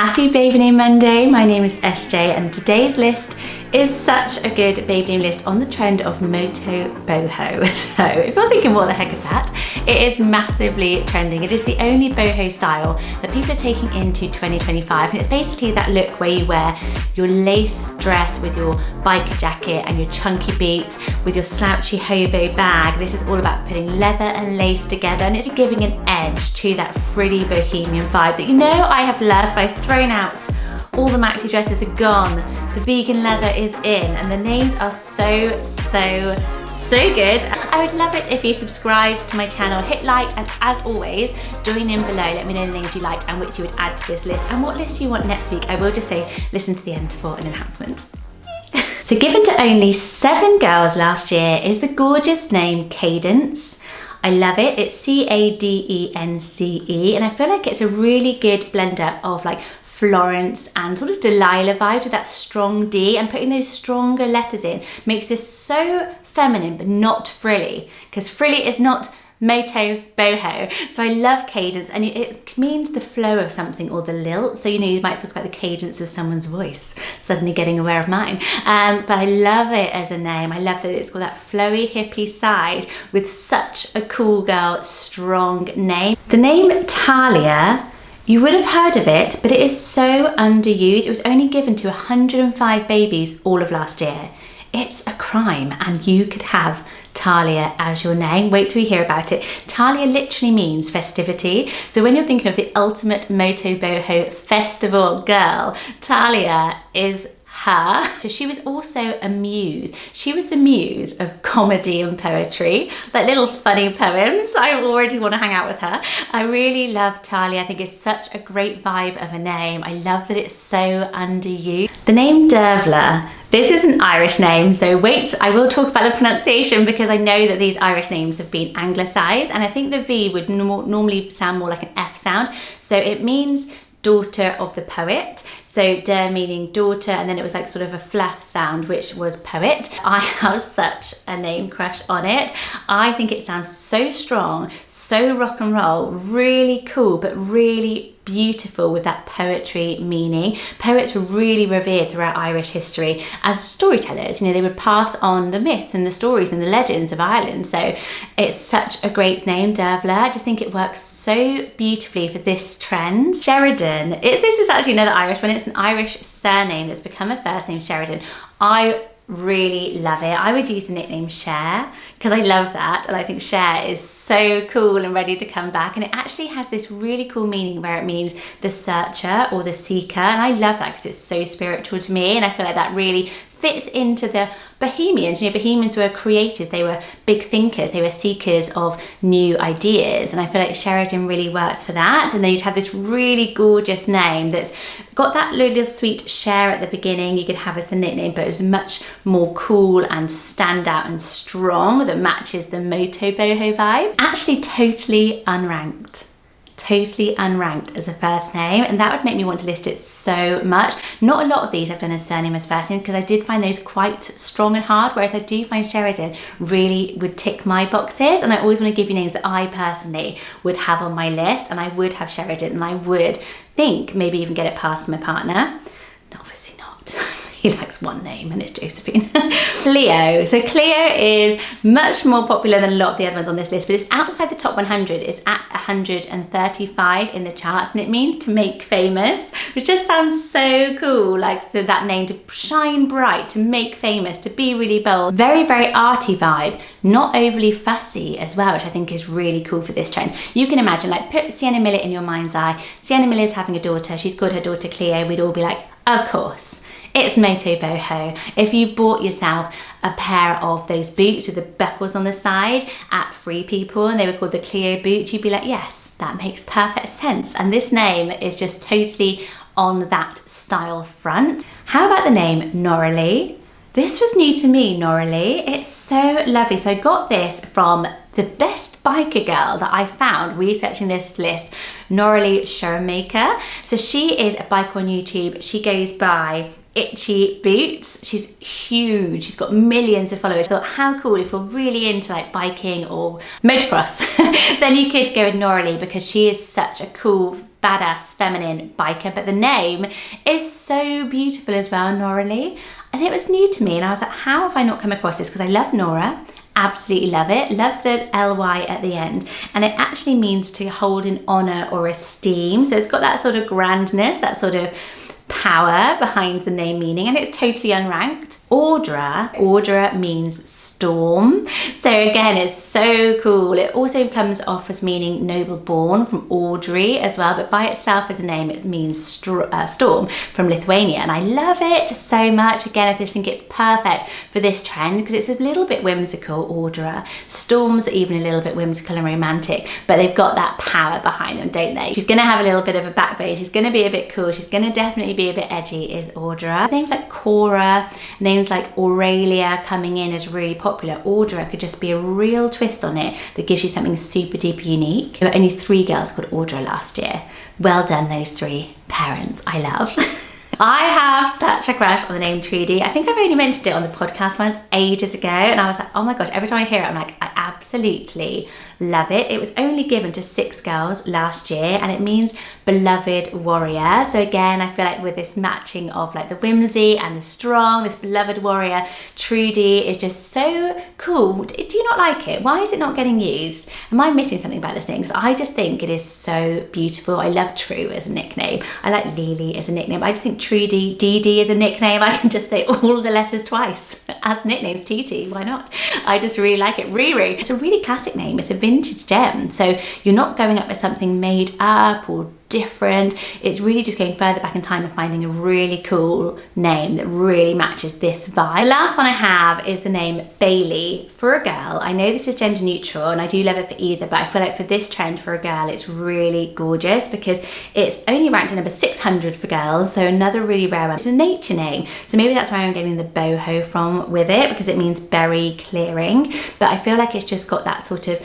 Happy Baby Name Monday, my name is SJ and today's list is such a good baby name list on the trend of Moto Boho. So if you're thinking what the heck is that, it is massively trending. It is the only boho style that people are taking into 2025, and it's basically that look where you wear your lace dress with your biker jacket and your chunky boots with your slouchy hobo bag. This is all about putting leather and lace together, and it's giving an edge to that frilly bohemian vibe that you know I have loved, but I've thrown out. All the maxi dresses are gone, the vegan leather is in, and the names are so good. I would love it if you subscribed to my channel, hit like, and as always, join in below. Let me know the names you liked and which you would add to this list and what list you want next week. I will just say, listen to the end for an announcement. So given to only 7 girls last year is the gorgeous name Cadence. I love it. It's Cadence, and I feel like it's a really good blender of like Florence and sort of Delilah vibe with that strong D, and putting those stronger letters in makes this so feminine but not frilly, because frilly is not Moto Boho. So I love cadence, and it means the flow of something or the lilt. So you know, you might talk about the cadence of someone's voice, suddenly getting aware of mine. But I love it as a name. I love that it's got that flowy hippie side with such a cool girl, strong name. The name Talia, you would have heard of it, but it is so underused. It was only given to 105 babies all of last year. It's a crime, and you could have Talia as your name. Wait till you hear about it. Talia literally means festivity. So when you're thinking of the ultimate Moto Boho festival girl, Talia is her. So she was also a muse. She was the muse of comedy and poetry, like little funny poems. I already want to hang out with her. I really love Talia. I think it's such a great vibe of a name. I love that it's so underused. The name Dervla, this is an Irish name, so wait, I will talk about the pronunciation because I know that these Irish names have been anglicised, and I think the V would normally sound more like an F sound. So it means daughter of the poet. So der meaning daughter, and then it was like sort of a flat sound, which was poet. I have such a name crush on it. I think it sounds so strong, so rock and roll, really cool, but really beautiful with that poetry meaning. Poets were really revered throughout Irish history as storytellers. You know, they would pass on the myths and the stories and the legends of Ireland. So it's such a great name, Dervla. I just think it works so beautifully for this trend. Sheridan, this is actually another Irish one. It's an Irish surname that's become a first name, Sheridan. I really love it. I would use the nickname Cher because I love that, and I think Cher is so cool and ready to come back, and it actually has this really cool meaning where it means the searcher or the seeker, and I love that because it's so spiritual to me, and I feel like that really fits into the Bohemians. You know, Bohemians were creators, they were big thinkers, they were seekers of new ideas, and I feel like Sheridan really works for that. And then you'd have this really gorgeous name that's got that little sweet Cher at the beginning you could have as the nickname, but it was much more cool and stand out and strong that matches the Moto Boho vibe. Actually totally unranked as a first name, and that would make me want to list it so much. Not a lot of these I've done as surname as first name because I did find those quite strong and hard, whereas I do find Sheridan really would tick my boxes, and I always want to give you names that I personally would have on my list, and I would have Sheridan, and I would think maybe even get it past my partner. No, obviously not. He likes one name, and it's Josephine. Cleo. So Cleo is much more popular than a lot of the other ones on this list, but it's outside the top 100. It's at 135 in the charts, and it means to make famous, which just sounds so cool. Like, so that name, to shine bright, to make famous, to be really bold. Very, very arty vibe, not overly fussy as well, which I think is really cool for this trend. You can imagine, like, put Sienna Miller in your mind's eye. Sienna Miller's having a daughter. She's called her daughter Cleo. We'd all be like, of course. It's Moto Boho. If you bought yourself a pair of those boots with the buckles on the side at Free People and they were called the Cleo boot, you'd be like, yes, that makes perfect sense. And this name is just totally on that style front. How about the name Noralie? This was new to me, Noralie. It's so lovely. So I got this from the best biker girl that I found researching this list, Noralie Showmaker. So she is a biker on YouTube. She goes by Itchy Boots. She's huge. She's got millions of followers. I thought, how cool, if you're really into like biking or motocross, then you could go with Noralie because she is such a cool badass, feminine biker, but the name is so beautiful as well, Nora Lee. And it was new to me, and I was like, how have I not come across this? Because I love Nora, absolutely love it. Love the ly at the end, and it actually means to hold in honor or esteem. So it's got that sort of grandness, that sort of power behind the name meaning, and it's totally unranked. Audra means storm. So again, it's so cool. It also comes off as meaning noble born from Audrey as well, but by itself as a name, it means storm from Lithuania. And I love it so much. Again, I just think it's perfect for this trend because it's a little bit whimsical, Audra. Storms are even a little bit whimsical and romantic, but they've got that power behind them, don't they? She's gonna have a little bit of a backbone. She's gonna be a bit cool. She's gonna definitely be a bit edgy, is Audra. Names like Cora, names like Aurelia coming in as really popular. Audra could just be a real twist on it that gives you something super duper unique. There were only 3 girls called Audra last year. Well done, those 3 parents. I love. I have such a crush on the name Trudy. I think I've only mentioned it on the podcast once ages ago, and I was like, oh my gosh, every time I hear it, I'm like, I absolutely love it. It was only given to 6 girls last year, and it means beloved warrior. So again, I feel like with this matching of like the whimsy and the strong, this beloved warrior, Trudy is just so cool. Do you not like it? Why is it not getting used? Am I missing something about this name? Because I just think it is so beautiful. I love True as a nickname. I like Lily as a nickname. I just think Trudy, Dee as a nickname. I can just say all the letters twice as nicknames. TT, why not? I just really like it. Riri, it's a really classic name. It's a vintage gem. So you're not going up with something made up or different. It's really just going further back in time and finding a really cool name that really matches this vibe. The last one I have is the name Bailey for a girl. I know this is gender neutral and I do love it for either, but I feel like for this trend for a girl, it's really gorgeous because it's only ranked at number 600 for girls, so another really rare one. It's a nature name, so maybe that's where I'm getting the boho from with it, because it means berry clearing, but I feel like it's just got that sort of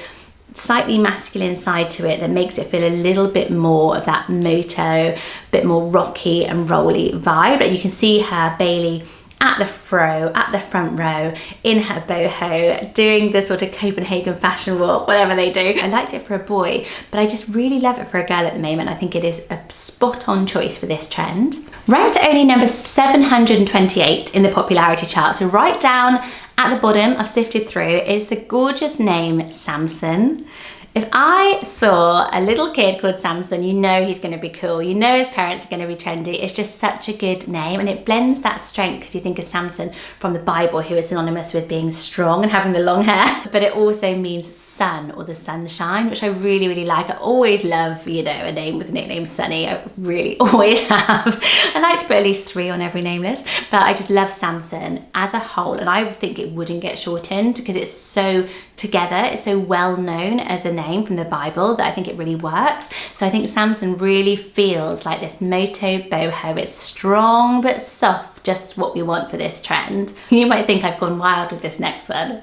slightly masculine side to it that makes it feel a little bit more of that moto, bit more rocky and rolly vibe. But you can see her, Bailey, at the front row in her boho, doing the sort of Copenhagen fashion walk, whatever they do. I liked it for a boy, but I just really love it for a girl at the moment. I think it is a spot on choice for this trend. Ranked at only number 728 in the popularity chart, so right down at the bottom, I've sifted through, is the gorgeous name Samson. If I saw a little kid called Samson, you know he's going to be cool. You know his parents are going to be trendy. It's just such a good name, and it blends that strength because you think of Samson from the Bible, who is synonymous with being strong and having the long hair, but it also means sun or the sunshine, which I really, really like. I always love, you know, a name with the nickname Sunny. I really always have. I like to put at least 3 on every name list, but I just love Samson as a whole, and I think it wouldn't get shortened because it's so together, it's so well known as a name from the Bible that I think it really works. So I think Samson really feels like this Moto Boho. It's strong but soft, just what we want for this trend. You might think I've gone wild with this next one.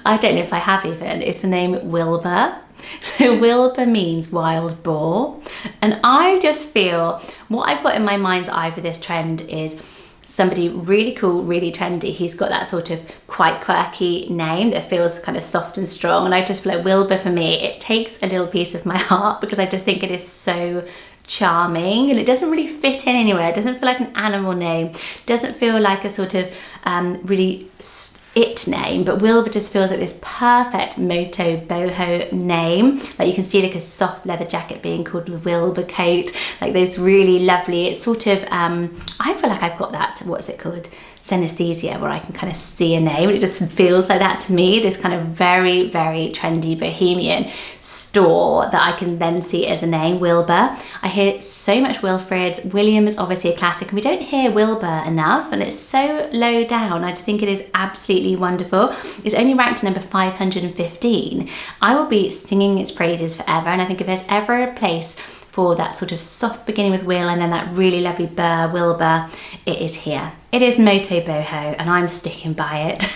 I don't know if I have even. It's the name Wilbur. So Wilbur means wild boar, and I just feel what I've got in my mind's eye for this trend is somebody really cool, really trendy. He's got that sort of quite quirky name that feels kind of soft and strong, and I just feel like Wilbur, for me, it takes a little piece of my heart because I just think it is so charming and it doesn't really fit in anywhere. It doesn't feel like an animal name, it doesn't feel like a sort of really it name, but Wilbur just feels like this perfect Moto Boho name. Like you can see like a soft leather jacket being called the Wilbur coat, like this really lovely, it's sort of I feel like I've got that, what's it called, synesthesia, where I can kind of see a name. It just feels like that to me, this kind of very, very trendy bohemian store that I can then see as a name, Wilbur. I hear so much Wilfred. William is obviously a classic, and we don't hear Wilbur enough, and it's so low down. I just think it is absolutely wonderful. It's only ranked number 515. I will be singing its praises forever, and I think if there's ever a place for that sort of soft beginning with Will and then that really lovely burr, Wilbur, it is here. It is Moto Boho, and I'm sticking by it.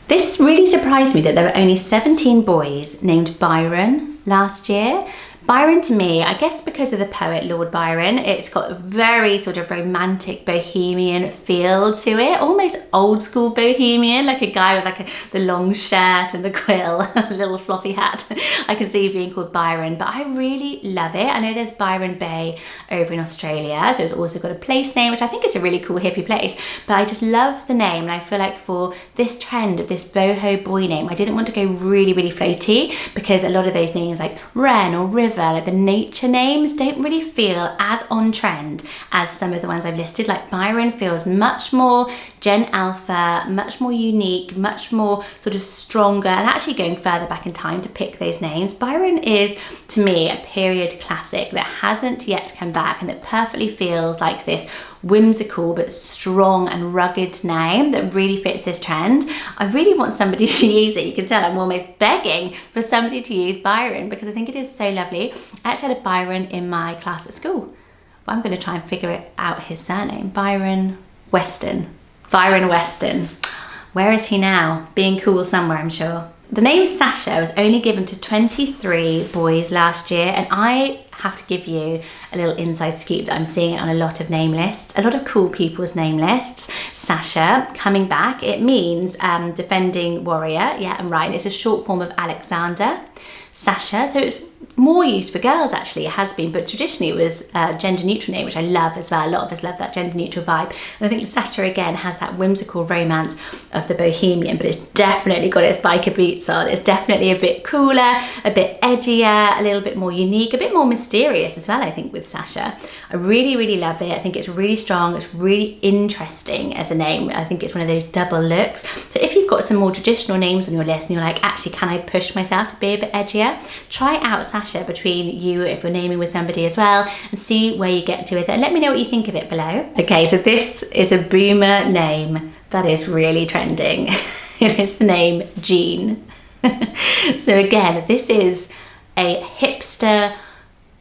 This really surprised me that there were only 17 boys named Byron last year, Byron to me, I guess because of the poet Lord Byron, it's got a very sort of romantic bohemian feel to it, almost old school bohemian, like a guy with like the long shirt and the quill, a little floppy hat. I can see being called Byron, but I really love it. I know there's Byron Bay over in Australia, so it's also got a place name, which I think is a really cool hippie place, but I just love the name, and I feel like for this trend of this boho boy name, I didn't want to go really, really floaty, because a lot of those names like Wren or River, like the nature names, don't really feel as on trend as some of the ones I've listed. Like Byron feels much more Gen Alpha, much more unique, much more sort of stronger, and actually going further back in time to pick those names. Byron is, to me, a period classic that hasn't yet come back, and it perfectly feels like this whimsical but strong and rugged name that really fits this trend. I really want somebody to use it. You can tell I'm almost begging for somebody to use Byron, because I think it is so lovely. I actually had a Byron in my class at school, but I'm going to try and figure out his surname. Byron Weston. Byron Weston. Where is he now? Being cool somewhere, I'm sure. The name Sasha was only given to 23 boys last year, and I have to give you a little inside scoop that I'm seeing it on a lot of name lists, a lot of cool people's name lists. Sasha coming back, it means defending warrior. Yeah, I'm right. It's a short form of Alexander. Sasha, so it's more used for girls actually, it has been, but traditionally it was a gender neutral name, which I love as well. A lot of us love that gender neutral vibe, and I think Sasha again has that whimsical romance of the bohemian, but it's definitely got its biker boots on. It's definitely a bit cooler, a bit edgier, a little bit more unique, a bit more mysterious as well, I think, with Sasha. I really, really love it. I think it's really strong, it's really interesting as a name. I think it's one of those double looks. So if you've got some more traditional names on your list and you're like, actually, can I push myself to be a bit edgier? Try out Sasha between you, if you're naming with somebody as well, and see where you get to with it, and let me know what you think of it below. Okay, so this is a boomer name that is really trending. It is the name Jean. So again, this is a hipster,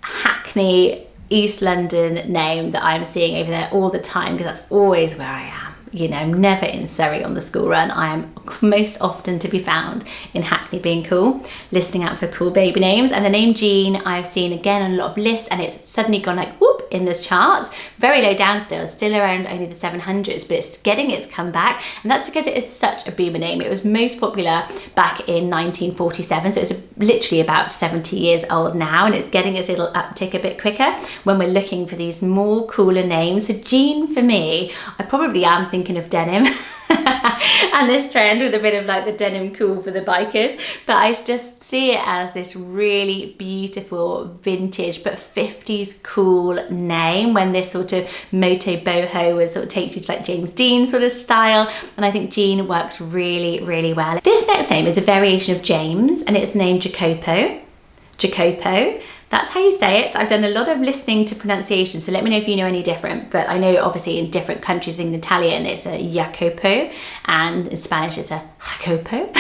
hackney, East London name that I'm seeing over there all the time, because that's always where I am. You know, I'm never in Surrey on the school run. I am most often to be found in Hackney being cool, listing out for cool baby names. And the name Jean I've seen again on a lot of lists, and it's suddenly gone like whoop in this charts. Very low down still around only the 700s, but it's getting its comeback, and that's because it is such a boomer name. It was most popular back in 1947, so it's literally about 70 years old now, and it's getting its little uptick a bit quicker when we're looking for these more cooler names. So Jean, for me, I probably am thinking of denim and this trend with a bit of like the denim cool for the bikers, but I just see it as this really beautiful vintage but 50s cool name, when this sort of Moto Boho would sort of take you to like James Dean sort of style, and I think Jean works really, really well. This next name is a variation of James, and it's named Jacopo. Jacopo. That's how you say it. I've done a lot of listening to pronunciation, so let me know if you know any different. But I know obviously in different countries, in Italian it's a Jacopo, and in Spanish it's a Jacopo.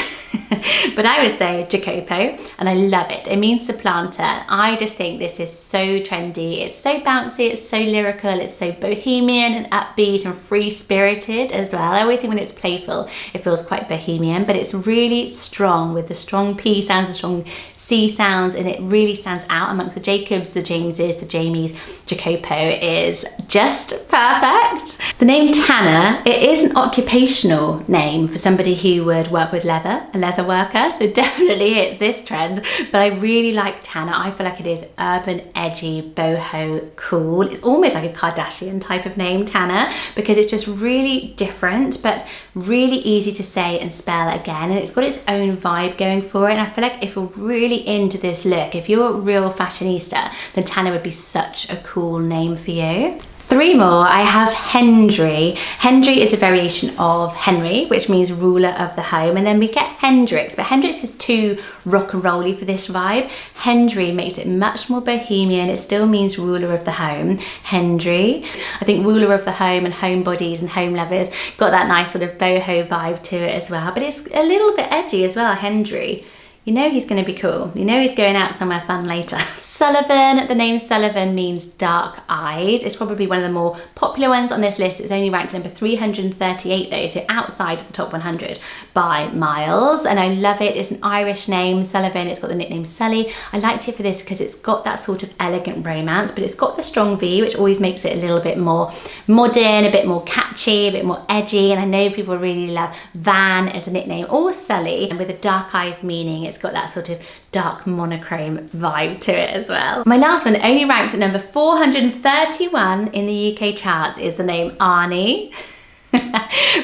But I would say Jacopo, and I love it. It means supplanter. I just think this is so trendy. It's so bouncy, it's so lyrical, it's so bohemian and upbeat and free-spirited as well. I always think when it's playful, it feels quite bohemian, but it's really strong with the strong P sounds, the strong C sounds, and it really stands out amongst the Jacobs, the Jameses, the Jamies. Jacopo is just perfect. The name Tanner, it is an occupational name for somebody who would work with leather, a leather worker, so definitely hits this trend, but I really like Tanner. I feel like it is urban, edgy, boho, cool. It's almost like a Kardashian type of name, Tanner, because it's just really different, but really easy to say and spell again, and it's got its own vibe going for it, and I feel like if you're really into this look, if you're a real fashionista, then Tanner would be such a cool name for you. Three more, I have Hendry. Hendry is a variation of Henry, which means ruler of the home, and then we get Hendrix, but Hendrix is too rock and rolly for this vibe. Hendry makes it much more bohemian. It still means ruler of the home. Hendry. I think ruler of the home and homebodies and home lovers got that nice sort of boho vibe to it as well, but it's a little bit edgy as well, Hendry. you know he's going to be cool. You know he's going out somewhere fun later. Sullivan, the name Sullivan means dark eyes. It's probably one of the more popular ones on this list. It's only ranked number 338 though, so outside of the top 100 by miles. And I love it. It's an Irish name, Sullivan. It's got the nickname Sully. I liked it for this because it's got that sort of elegant romance, but it's got the strong V, which always makes it a little bit more modern, a bit more catchy, a bit more edgy. And I know people really love Van as a nickname, or Sully, and with a dark eyes meaning, it's got that sort of dark monochrome vibe to it as well. My last one, only ranked at number 431 in the UK charts, is the name Arnie.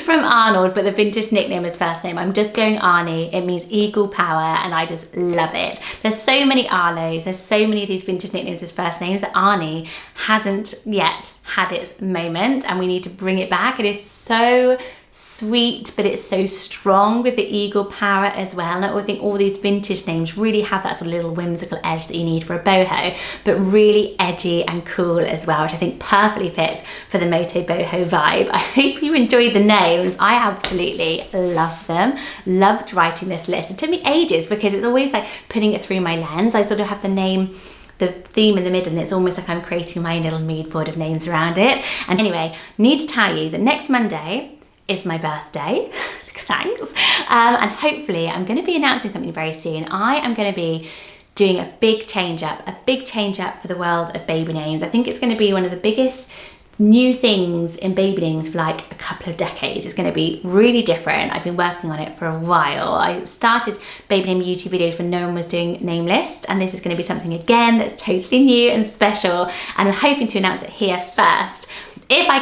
From Arnold, but the vintage nickname is first name. I'm just going Arnie. It means eagle power, and I just love it. There's so many Arlos, there's so many of these vintage nicknames as first names that Arnie hasn't yet had its moment, and we need to bring it back. It is so sweet, but it's so strong with the eagle power as well. And I think all these vintage names really have that sort of little whimsical edge that you need for a boho, but really edgy and cool as well, which I think perfectly fits for the Moto Boho vibe. I hope you enjoyed the names. I absolutely love them. Loved writing this list. It took me ages because it's always like putting it through my lens. I sort of have the name, the theme in the middle, and it's almost like I'm creating my own little mood board of names around it. And anyway, need to tell you that next Monday is my birthday. Thanks. And hopefully I'm going to be announcing something very soon. I am going to be doing a big change up for the world of baby names. I think it's going to be one of the biggest new things in baby names for like a couple of decades. It's going to be really different. I've been working on it for a while. I started baby name YouTube videos when no one was doing name lists, and this is going to be something again that's totally new and special, and I'm hoping to announce it here first. If I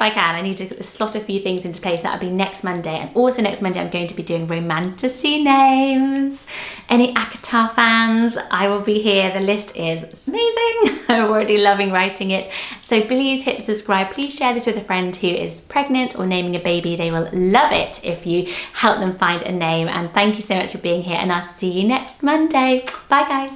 can, I need to slot a few things into place. That'll be next Monday. And also next Monday, I'm going to be doing romantasy names. Any ACOTAR fans, I will be here. The list is amazing. I'm already loving writing it. So please hit subscribe. Please share this with a friend who is pregnant or naming a baby. They will love it if you help them find a name. And thank you so much for being here. And I'll see you next Monday. Bye guys.